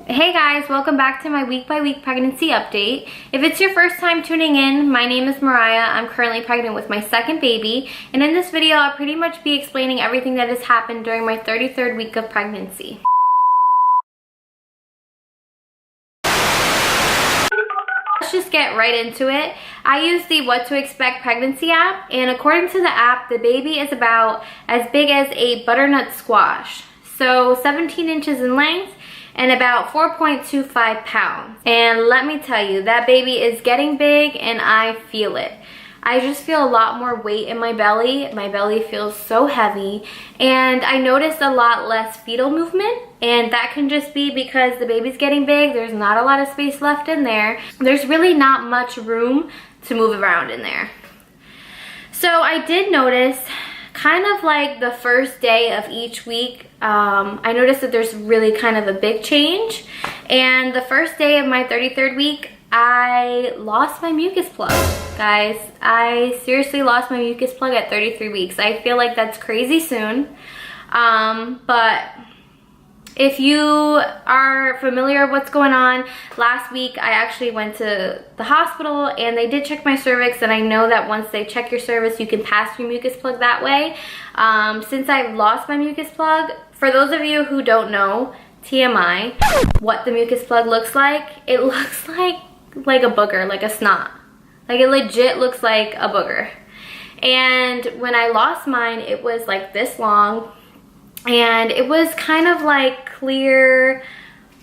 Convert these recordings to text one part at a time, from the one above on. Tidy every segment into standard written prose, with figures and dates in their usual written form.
Hey guys, welcome back to my week by week pregnancy update. If it's your first time tuning in, my name is Mariah. I'm currently pregnant with my second baby, and in this video I'll pretty much be explaining everything that has happened during my 33rd week of pregnancy. Let's just get right into it. I use the What to Expect Pregnancy app, and according to the app, the baby is about as big as a butternut squash. So 17 inches in length and about 4.25 pounds. And let me tell you, that baby is getting big and I feel it. I just feel a lot more weight in my belly. My belly feels so heavy, and I noticed a lot less fetal movement, and that can just be because the baby's getting big. There's not a lot of space left in there. There's really not much room to move around in there. So I did notice, kind of like the first day of each week, I noticed that there's really kind of a big change. And the first day of my 33rd week, I lost my mucus plug. Guys, I seriously lost my mucus plug at 33 weeks. I feel like that's crazy soon. But if you are familiar with what's going on, last week I actually went to the hospital and they did check my cervix, and I know that once they check your cervix, you can pass your mucus plug that way. Since I've lost my mucus plug, for those of you who don't know, TMI, what the mucus plug looks like, it looks like a booger, like a snot. Like it legit looks like a booger. And when I lost mine, it was like this long, and it was kind of like clear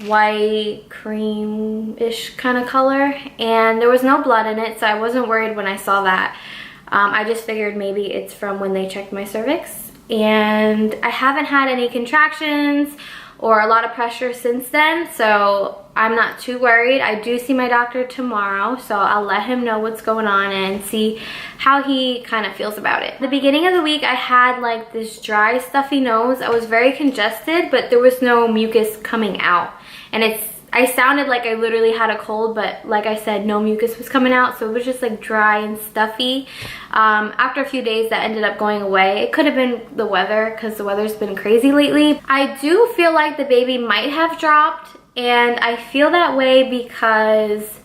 white cream-ish kind of color, and there was no blood in it, so I wasn't worried when I saw that. I just figured maybe it's from when they checked my cervix, and I haven't had any contractions or a lot of pressure since then, so I'm not too worried. I do see my doctor tomorrow, so I'll let him know what's going on and see how he kind of feels about it. At the beginning of the week, I had like this dry, stuffy nose. I was very congested, but there was no mucus coming out. And I sounded like I literally had a cold, but like I said, no mucus was coming out, so it was just like dry and stuffy. After a few days, that ended up going away. It could have been the weather, because the weather's been crazy lately. I do feel like the baby might have dropped, and I feel that way because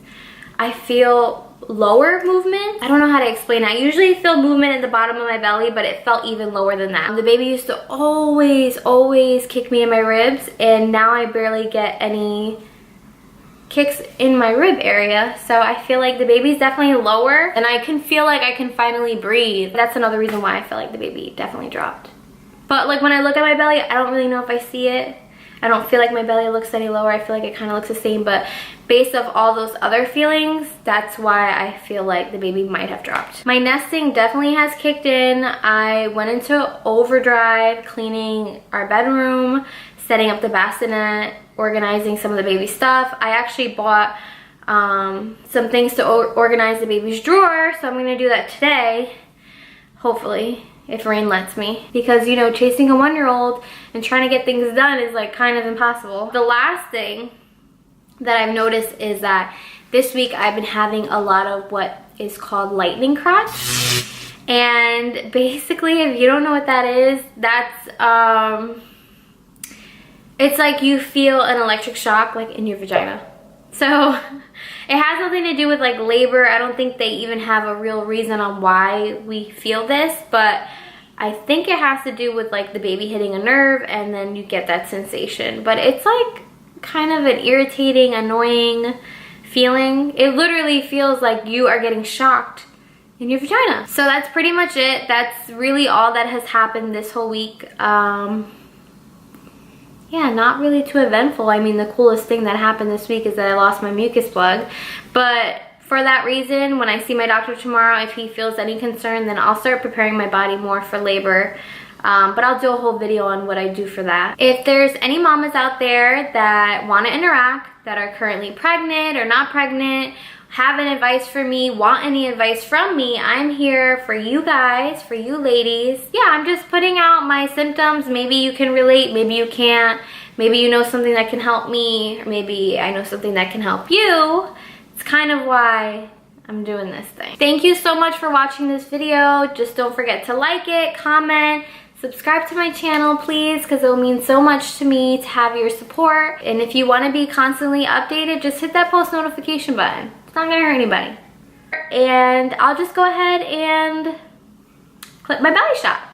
I feel lower movement. I don't know how to explain it. I usually feel movement at the bottom of my belly, but it felt even lower than that. The baby used to always kick me in my ribs, and now I barely get any kicks in my rib area. So I feel like the baby's definitely lower, and I can feel like I can finally breathe. That's another reason why I feel like the baby definitely dropped. But like when I look at my belly, I don't really know if I see it. I don't feel like my belly looks any lower. I feel like it kind of looks the same, but based off all those other feelings, that's why I feel like the baby might have dropped. My nesting definitely has kicked in. I went into overdrive, cleaning our bedroom, setting up the bassinet, organizing some of the baby stuff. I actually bought some things to organize the baby's drawer, so I'm gonna do that today, hopefully, if rain lets me, because you know, chasing a 1-year-old and trying to get things done is like kind of impossible. The last thing that I've noticed is that this week I've been having a lot of what is called lightning crotch. And basically, if you don't know what that is, that's it's like you feel an electric shock like in your vagina. So it has nothing to do with like labor. I don't think they even have a real reason on why we feel this, but I think it has to do with like the baby hitting a nerve, and then you get that sensation. But it's like kind of an irritating, annoying feeling. It literally feels like you are getting shocked in your vagina. So that's pretty much it. That's really all that has happened this whole week. Yeah, not really too eventful. I mean, the coolest thing that happened this week is that I lost my mucus plug. But for that reason, when I see my doctor tomorrow, if he feels any concern, then I'll start preparing my body more for labor. But I'll do a whole video on what I do for that. If there's any mamas out there that want to interact, that are currently pregnant or not pregnant, have any advice for me, want any advice from me, I'm here for you guys, for you ladies. Yeah, I'm just putting out my symptoms. Maybe you can relate, maybe you can't. Maybe you know something that can help me, or maybe I know something that can help you. It's kind of why I'm doing this thing. Thank you so much for watching this video. Just don't forget to like it, comment, Subscribe to my channel, please, because it will mean so much to me to have your support. And if you want to be constantly updated, just hit that post notification button. It's not gonna hurt anybody. And I'll just go ahead and clip my belly shot.